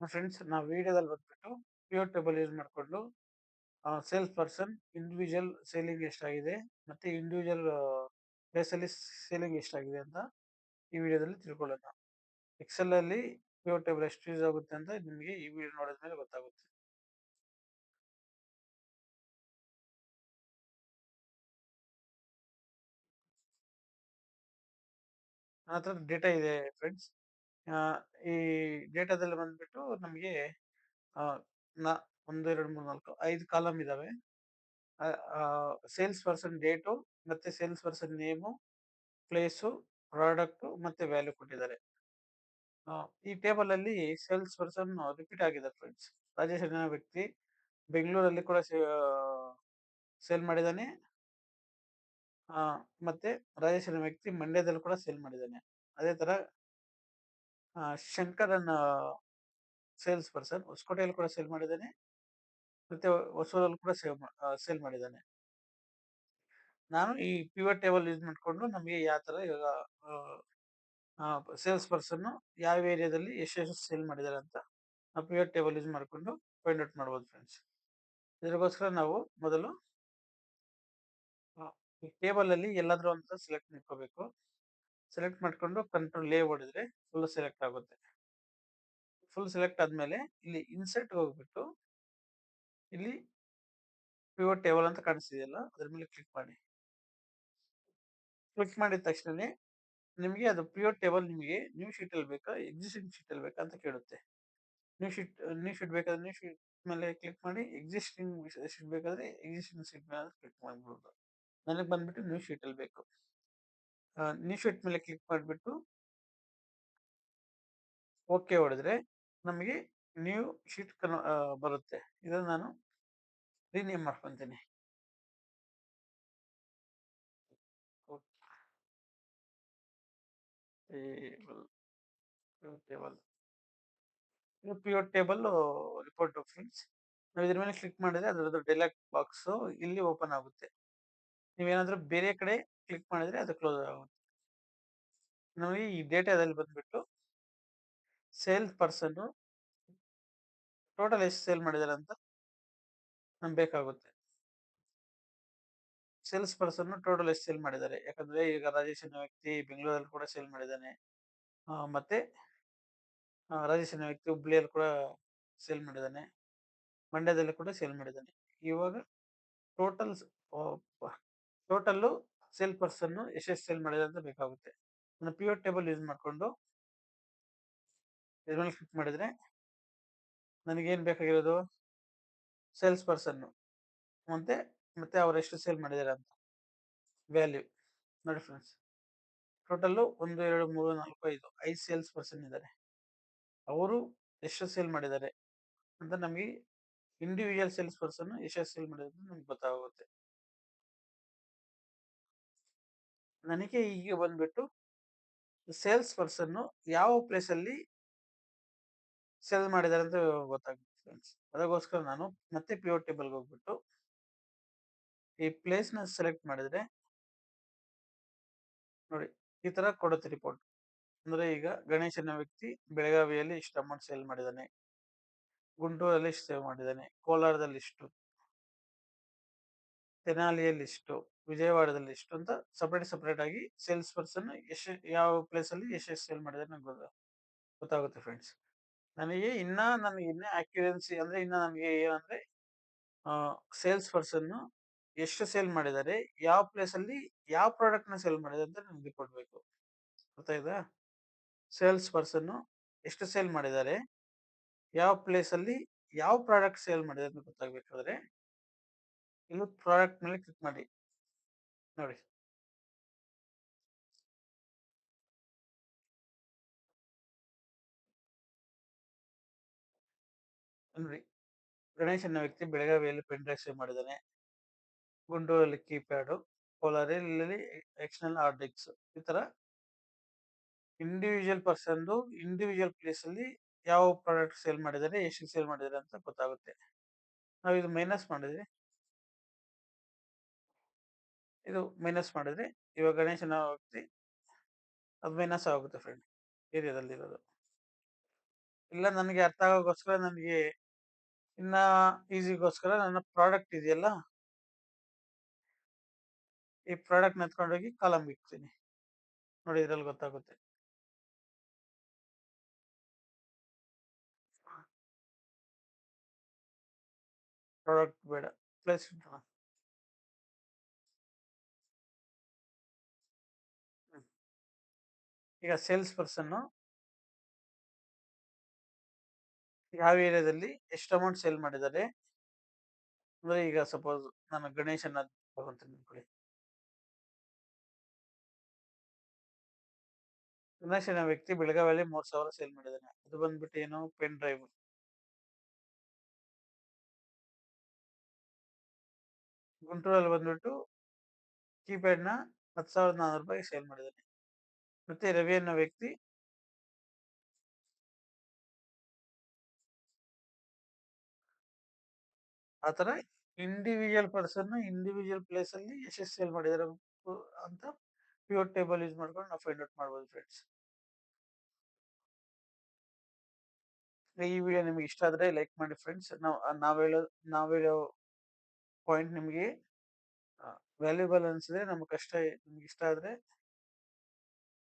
Friends, ನಾವು ವಿಡಿಯೋದಲ್ಲಿ ಬಂದ್ಬಿಟ್ಟು ಪಿವಟ್ ಟೇಬಲ್ ಯೂಸ್ ಮಾಡಿಕೊಂಡು ಸೇಲ್ಸ್ ಪರ್ಸನ್ ಇಂಡಿವಿಜುವಲ್ ಸೇಲಿಂಗ್ ಎಷ್ಟಾಗಿದೆ ಮತ್ತೆ ಇಂಡಿವಿಜುವಲ್ ಪ್ಲೇಸಲ್ಲಿ ಸೇಲಿಂಗ್ ಎಷ್ಟಾಗಿದೆ ಅಂತ ಈ ವಿಡಿಯೋದಲ್ಲಿ ತಿಳ್ಕೊಳ್ಳೋಣ. ಎಕ್ಸೆಲ್ ಅಲ್ಲಿ ಪಿವಟ್ ಟೇಬಲ್ ಎಷ್ಟು ಯೂಸ್ ಆಗುತ್ತೆ ಅಂತ ನಿಮಗೆ ಈ ವಿಡಿಯೋ ನೋಡಿದ ಮೇಲೆ ಗೊತ್ತಾಗುತ್ತೆ. ನನ್ನ ಹತ್ರ ಡೇಟಾ ಇದೆ ಫ್ರೆಂಡ್ಸ್. ಈ ಡೇಟಾದಲ್ಲಿ ಬಂದ್ಬಿಟ್ಟು ನಮಗೆ ಒಂದು ಎರಡು ಮೂರು ನಾಲ್ಕು ಐದು ಕಾಲಮ್ ಇದಾವೆ. ಸೇಲ್ಸ್ ಪರ್ಸನ್ ಡೇಟು ಮತ್ತೆ sales person name, place, product ಮತ್ತೆ ವ್ಯಾಲ್ಯೂ ಕೊಟ್ಟಿದ್ದಾರೆ. ಈ ಟೇಬಲ್ ಅಲ್ಲಿ ಸೇಲ್ಸ್ ಪರ್ಸನ್ ರಿಪೀಟ್ ಆಗಿದ್ದಾರೆ ಫ್ರೆಂಡ್ಸ್. ರಾಜೇಶ್ ಅನ್ನೋ ವ್ಯಕ್ತಿ ಬೆಂಗಳೂರಲ್ಲಿ ಕೂಡ ಸೇಲ್ ಮಾಡಿದ್ದಾನೆ. ಮತ್ತೆ ರಾಜೇಶ್ ಅನ್ನೋ ವ್ಯಕ್ತಿ ಮಂಡ್ಯದಲ್ಲಿ ಕೂಡ ಸೇಲ್ ಮಾಡಿದ್ದಾನೆ. ಅದೇ ತರ ಶಂಕರ್ ಅನ್ನೋ ಸೇಲ್ಸ್ ಪರ್ಸನ್ ಹೊಸಕೋಟೆಯಲ್ಲಿ ಕೂಡ ಸೇಲ್ ಮಾಡಿದ್ದಾನೆ, ಮತ್ತೆ ಹೊಸೂರಲ್ಲಿ ಕೂಡ ಸೇಲ್ ಮಾಡಿದ್ದಾನೆ. ನಾನು ಈ ಪಿವಟ್ ಟೇಬಲ್ ಯೂಸ್ ಮಾಡಿಕೊಂಡು ನಮಗೆ ಯಾವ ತರ ಇವಾಗ ಸೇಲ್ಸ್ ಪರ್ಸನ್ ಯಾವ ಏರಿಯಾದಲ್ಲಿ ಎಷ್ಟು ಸೇಲ್ ಮಾಡಿದ್ದಾರೆ ಅಂತ ಪಿವಟ್ ಟೇಬಲ್ ಯೂಸ್ ಮಾಡಿಕೊಂಡು ಫೈಂಡ್ ಔಟ್ ಮಾಡ್ಬೋದು ಫ್ರೆಂಡ್ಸ್. ಇದಕ್ಕೋಸ್ಕರ ನಾವು ಮೊದಲು ಈ ಟೇಬಲ್ ಅಲ್ಲಿ ಎಲ್ಲಾದ್ರೂ ಅಂತ ಸೆಲೆಕ್ಟ್ ಮಾಡ್ಕೋಬೇಕು. ಸೆಲೆಕ್ಟ್ ಮಾಡ್ಕೊಂಡು ಕಂಟ್ರೋಲ್ ಎ ಹೊಡೆದ್ರೆ ಫುಲ್ ಸೆಲೆಕ್ಟ್ ಆಗುತ್ತೆ. ಫುಲ್ ಸೆಲೆಕ್ಟ್ ಆದ್ಮೇಲೆ ಇಲ್ಲಿ ಇನ್ಸರ್ಟ್ ಹೋಗ್ಬಿಟ್ಟು ಇಲ್ಲಿ ಪಿವಟ್ ಟೇಬಲ್ ಅಂತ ಕಾಣಿಸ್ತಿದೆಯಲ್ಲ ಅದ್ರ ಮೇಲೆ ಕ್ಲಿಕ್ ಮಾಡಿ. ಕ್ಲಿಕ್ ಮಾಡಿದ ತಕ್ಷಣ ನಿಮಗೆ ಅದು ಪಿವಟ್ ಟೇಬಲ್ ನಿಮಗೆ ನ್ಯೂ ಶೀಟ್ ಅಲ್ಲಿ ಬೇಕಾ ಎಕ್ಸಿಸ್ಟಿಂಗ್ ಶೀಟ್ ಅಲ್ಲಿ ಬೇಕಾ ಅಂತ ಕೇಳುತ್ತೆ. ನ್ಯೂ ಶೀಟ್ ಬೇಕಾದ್ರೆ ನ್ಯೂ ಶೀಟ್ ಮೇಲೆ ಕ್ಲಿಕ್ ಮಾಡಿ, ಎಕ್ಸಿಸ್ಟಿಂಗ್ ಶೀಟ್ ಬೇಕಾದ್ರೆ ಎಕ್ಸಿಸ್ಟಿಂಗ್ ಶೀಟ್ ಮೇಲೆ ಕ್ಲಿಕ್ ಮಾಡ್ಬೋದು. ನನಗೆ ಬಂದ್ಬಿಟ್ಟು ನ್ಯೂ ಶೀಟ್ ಅಲ್ಲಿ ಬೇಕು. ನ್ಯೂ ಶೀಟ್ ಮೇಲೆ ಕ್ಲಿಕ್ ಮಾಡಿಬಿಟ್ಟು ಓಕೆ ಹೊಡೆದ್ರೆ ನಮಗೆ ನ್ಯೂ ಶೀಟ್ ಬರುತ್ತೆ. ಇದನ್ನ ನಾನು ರೀನೇಮ್ ಮಾಡ್ಕೊಂತೀನಿ. Pivot table report friends. ನಾವು ಇದ್ರ ಮೇಲೆ ಕ್ಲಿಕ್ ಮಾಡಿದ್ರೆ ಅದರದ್ದು ಡೈಲಾಗ್ ಬಾಕ್ಸ್ ಇಲ್ಲಿ ಓಪನ್ ಆಗುತ್ತೆ. ನೀವೇನಾದ್ರೂ ಬೇರೆ ಕಡೆ ಕ್ಲಿಕ್ ಮಾಡಿದ್ರೆ ಅದು ಕ್ಲೋಸ್ ಆಗುತ್ತೆ. ನಮಗೆ ಈ ಡೇಟಾದಲ್ಲಿ ಬಂದ್ಬಿಟ್ಟು ಸೇಲ್ಸ್ ಪರ್ಸನ್ ಟೋಟಲ್ ಎಷ್ಟು ಸೇಲ್ ಮಾಡಿದ್ದಾರೆ ಅಂತ ನಮ್ಗೆ ಬೇಕಾಗುತ್ತೆ. ಸೇಲ್ಸ್ ಪರ್ಸನ್ ಟೋಟಲ್ ಎಷ್ಟು ಸೇಲ್ ಮಾಡಿದ್ದಾರೆ, ಯಾಕಂದ್ರೆ ಈಗ ರಾಜೇಶ್ ಅನ್ನೋ ವ್ಯಕ್ತಿ ಬೆಂಗಳೂರಲ್ಲಿ ಕೂಡ ಸೇಲ್ ಮಾಡಿದ್ದಾನೆ, ಮತ್ತೆ ರಾಜೇಶ್ ಅನ್ನೋ ವ್ಯಕ್ತಿ ಹುಬ್ಳಿಯಲ್ಲಿ ಕೂಡ ಸೇಲ್ ಮಾಡಿದ್ದಾನೆ, ಮಂಡ್ಯದಲ್ಲಿ ಕೂಡ ಸೇಲ್ ಮಾಡಿದ್ದಾನೆ. ಇವಾಗ ಟೋಟಲ್ ಟೋಟಲ್ ಸೇಲ್ ಪರ್ಸನ್ ಎಷ್ಟೆಷ್ಟು ಸೇಲ್ ಮಾಡಿದೆ ಅಂತ ಬೇಕಾಗುತ್ತೆ. ನಾನು ಪಿವಟ್ ಟೇಬಲ್ ಯೂಸ್ ಮಾಡಿಕೊಂಡು ಇದ್ರ ಮೇಲೆ ಕ್ಲಿಕ್ ಮಾಡಿದ್ರೆ ನನಗೇನು ಬೇಕಾಗಿರೋದು ಸೇಲ್ಸ್ ಪರ್ಸನ್ ಮತ್ತೆ ಮತ್ತೆ ಅವ್ರು ಎಷ್ಟು ಸೇಲ್ ಮಾಡಿದ್ದಾರೆ ಅಂತ ವ್ಯಾಲ್ಯೂ ನೋಡಿ ಫ್ರೆಂಡ್ಸ್. ಟೋಟಲ್ 1 2 3 4 5 ಸೇಲ್ಸ್ ಪರ್ಸನ್ ಇದ್ದಾರೆ. ಅವರು ಎಷ್ಟು ಸೇಲ್ ಮಾಡಿದ್ದಾರೆ ಅಂತ ನಮಗೆ ಇಂಡಿವಿಜುವಲ್ ಸೇಲ್ಸ್ ಪರ್ಸನ್ ಎಷ್ಟು ಸೇಲ್ ಮಾಡಿದ್ದಾರೆ ಅಂತ ನಮ್ಗೆ ಗೊತ್ತಾಗುತ್ತೆ. ನನಗೆ ಈಗ ಬಂದ್ಬಿಟ್ಟು ಸೇಲ್ಸ್ ಪರ್ಸನ್ ಯಾವ ಪ್ಲೇಸ್ ಅಲ್ಲಿ ಸೇಲ್ ಮಾಡಿದ್ದಾರೆ ಅಂತ ಗೊತ್ತಾಗುತ್ತೆ ಫ್ರೆಂಡ್ಸ್. ಅದಕ್ಕೋಸ್ಕರ ನಾನು ಮತ್ತೆ ಪಿವಟ್ ಟೇಬಲ್ಗೆ ಹೋಗ್ಬಿಟ್ಟು ಈ ಪ್ಲೇಸ್ ನ ಸೆಲೆಕ್ಟ್ ಮಾಡಿದ್ರೆ ನೋಡಿ ಈ ತರ ಕೊಡುತ್ತೆ ರಿಪೋರ್ಟ್. ಅಂದ್ರೆ ಈಗ ಗಣೇಶ್ ಅನ್ನೋ ವ್ಯಕ್ತಿ ಬೆಳಗಾವಿಯಲ್ಲಿ ಇಷ್ಟು ಅಮೌಂಟ್ ಸೇಲ್ ಮಾಡಿದ್ದಾನೆ, ಗುಂಟೂರಲ್ಲಿ ಇಷ್ಟು ಸೇಲ್ ಮಾಡಿದ್ದಾನೆ, ಕೋಲಾರದಲ್ಲಿ ಇಷ್ಟು, ತೆನಾಲಿಯಲ್ಲಿ ಇಷ್ಟು, ವಿಜಯವಾಡದಲ್ಲಿ ಇಷ್ಟು ಅಂತ ಸಪರೇಟ್ ಆಗಿ ಸೇಲ್ಸ್ ಪರ್ಸನ್ ಎಷ್ಟು ಯಾವ ಪ್ಲೇಸ್ ಅಲ್ಲಿ ಎಷ್ಟು ಸೇಲ್ ಮಾಡಿದ್ದಾರೆ ನಂಗೆ ಗೊತ್ತಾಗುತ್ತೆ ಫ್ರೆಂಡ್ಸ್. ನನಗೆ ಇನ್ನ ಅಕ್ಯುರೆನ್ಸಿ ಅಂದ್ರೆ ಇನ್ನ ನಮಗೆ ಏನಂದ್ರೆ ಸೇಲ್ಸ್ ಪರ್ಸನ್ ಎಷ್ಟು ಸೇಲ್ ಮಾಡಿದ್ದಾರೆ, ಯಾವ ಪ್ಲೇಸ್ ಅಲ್ಲಿ ಯಾವ ಪ್ರಾಡಕ್ಟ್ ನ ಸೇಲ್ ಮಾಡಿದ್ದಾರೆ ಅಂತ ನಮ್ಗೆ ಕೊಡ್ಬೇಕು. ಗೊತ್ತಾಯ್ತಾ? ಸೇಲ್ಸ್ ಪರ್ಸನ್ ಎಷ್ಟು ಸೇಲ್ ಮಾಡಿದ್ದಾರೆ, ಯಾವ ಪ್ಲೇಸ್ ಅಲ್ಲಿ ಯಾವ ಪ್ರಾಡಕ್ಟ್ ಸೇಲ್ ಮಾಡಿದ್ದಾರೆ ಅಂತ ಗೊತ್ತಾಗ್ಬೇಕಾದ್ರೆ ಇಲ್ಲಿ ಪ್ರಾಡಕ್ಟ್ ಮೇಲೆ ಕ್ಲಿಕ್ ಮಾಡಿ ನೋಡಿ. ನೋಡಿ ಗಣೇಶ್ ಅನ್ನೋ ವ್ಯಕ್ತಿ ಬೆಳಗಾವಿಯಲ್ಲಿ ಪೆನ್ ಡ್ರೈವ್ ಸೇಲ್ ಮಾಡಿದ್ದಾನೆ, ಗುಂಟೂರಲ್ಲಿ ಕೀಪ್ಯಾಡ್, ಕೋಲಾರಲ್ಲಿ ಎಕ್ಸ್ಟರ್ನಲ್ ಹಾರ್ಡ್ ಡಿಸ್ಕ್. ಈ ತರ ಇಂಡಿವಿಜುವಲ್ ಪರ್ಸನ್ ಇಂಡಿವಿಜುವಲ್ ಪ್ಲೇಸ್ ಅಲ್ಲಿ ಯಾವ ಪ್ರಾಡಕ್ಟ್ ಸೇಲ್ ಮಾಡಿದ್ದಾರೆ, ಎಷ್ಟು ಸೇಲ್ ಮಾಡಿದ್ದಾರೆ ಅಂತ ಗೊತ್ತಾಗುತ್ತೆ. ನಾವು ಇದು ಮೈನಸ್ ಮಾಡಿದ್ರೆ ಇವಾಗ ಗಣೇಶನ ವ್ಯಕ್ತಿ ಅದು ಮೈನಸ್ ಆಗುತ್ತೆ ಫ್ರೆಂಡ್ ಏರಿಯಾದಲ್ಲಿ ಇರೋದು. ಇಲ್ಲ ನನಗೆ ಅರ್ಥ ಆಗೋಕ್ಕೋಸ್ಕರ ನನಗೆ ಇನ್ನ ಈಸಿಗೋಸ್ಕರ ನನ್ನ ಪ್ರಾಡಕ್ಟ್ ಇದೆಯಲ್ಲ, ಈ ಪ್ರಾಡಕ್ಟ್‌ನ ಎತ್ಕೊಂಡೋಗಿ ಕಾಲಮ್‌ಗೆ ಇಕ್ತೀನಿ. ನೋಡಿ ಇದ್ರಲ್ಲಿ ಗೊತ್ತಾಗುತ್ತೆ. ಪ್ರಾಡಕ್ಟ್ ಬೇಡ. ಪ್ಲೇಸ್ ಇಡೋಣ. ಹ್ಮ್. ಈಗ ಸೇಲ್ಸ್ ಪರ್ಸನ್ನು ಯಾವ ಏರಿಯಾದಲ್ಲಿ ಎಷ್ಟು ಅಮೌಂಟ್ ಸೇಲ್ ಮಾಡಿದ್ದಾರೆ. ಅಂದ್ರೆ ಈಗ ಸಪೋಸ್ ನಾನು ಗಣೇಶನ್ನ ತಗೊಂತೀನಿ ಅನ್ಕೊಳ್ಳಿ. ಗಣೇಶ್ ಅನ್ನೋ ವ್ಯಕ್ತಿ ಬೆಳಗಾವಿಯಲ್ಲಿ 3,000 ಸೇಲ್ ಮಾಡಿದ್ದಾನೆ. ಅದು ಬಂದ್ಬಿಟ್ಟು ಏನು ಪೆನ್ ಡ್ರೈವ್. ಗುಂಟೂರಲ್ಲಿ ಬಂದ್ಬಿಟ್ಟು ಕೀಪ್ಯಾಡ್‌ನ ₹10,400 ಸೇಲ್ ಮಾಡಿದ್ದಾನೆ. ಮತ್ತೆ ರವಿ ಅನ್ನೋ ವ್ಯಕ್ತಿ ಆ ತರ ಇಂಡಿವಿಜುವಲ್ ಪರ್ಸನ್ ಇಂಡಿವಿಜುವಲ್ ಪ್ಲೇಸ್ ಅಲ್ಲಿ ಎಷ್ಟೆಷ್ಟು ಸೇಲ್ ಮಾಡಿದ್ದಾರೆ ಅಂತ ಪಿವಟ್ ಟೇಬಲ್ ಯೂಸ್ ಮಾಡ್ಕೊಂಡು ನಾವು ಫೈಂಡ್ ಔಟ್ ಮಾಡ್ಬೋದು ಫ್ರೆಂಡ್ಸ್. ಈ ವಿಡಿಯೋ ನಿಮಗೆ ಇಷ್ಟ ಆದ್ರೆ ಲೈಕ್ ಮಾಡಿ ಫ್ರೆಂಡ್ಸ್. ನಾವ್ ಹೇಳೋ ಪಾಯಿಂಟ್ ನಿಮಗೆ ವ್ಯಾಲ್ಯೂಬಲ್ ಅನ್ಸಿದ್ರೆ, ನಮ್ಮ ಕಷ್ಟ ನಿಮ್ಗೆ ಇಷ್ಟ ಆದ್ರೆ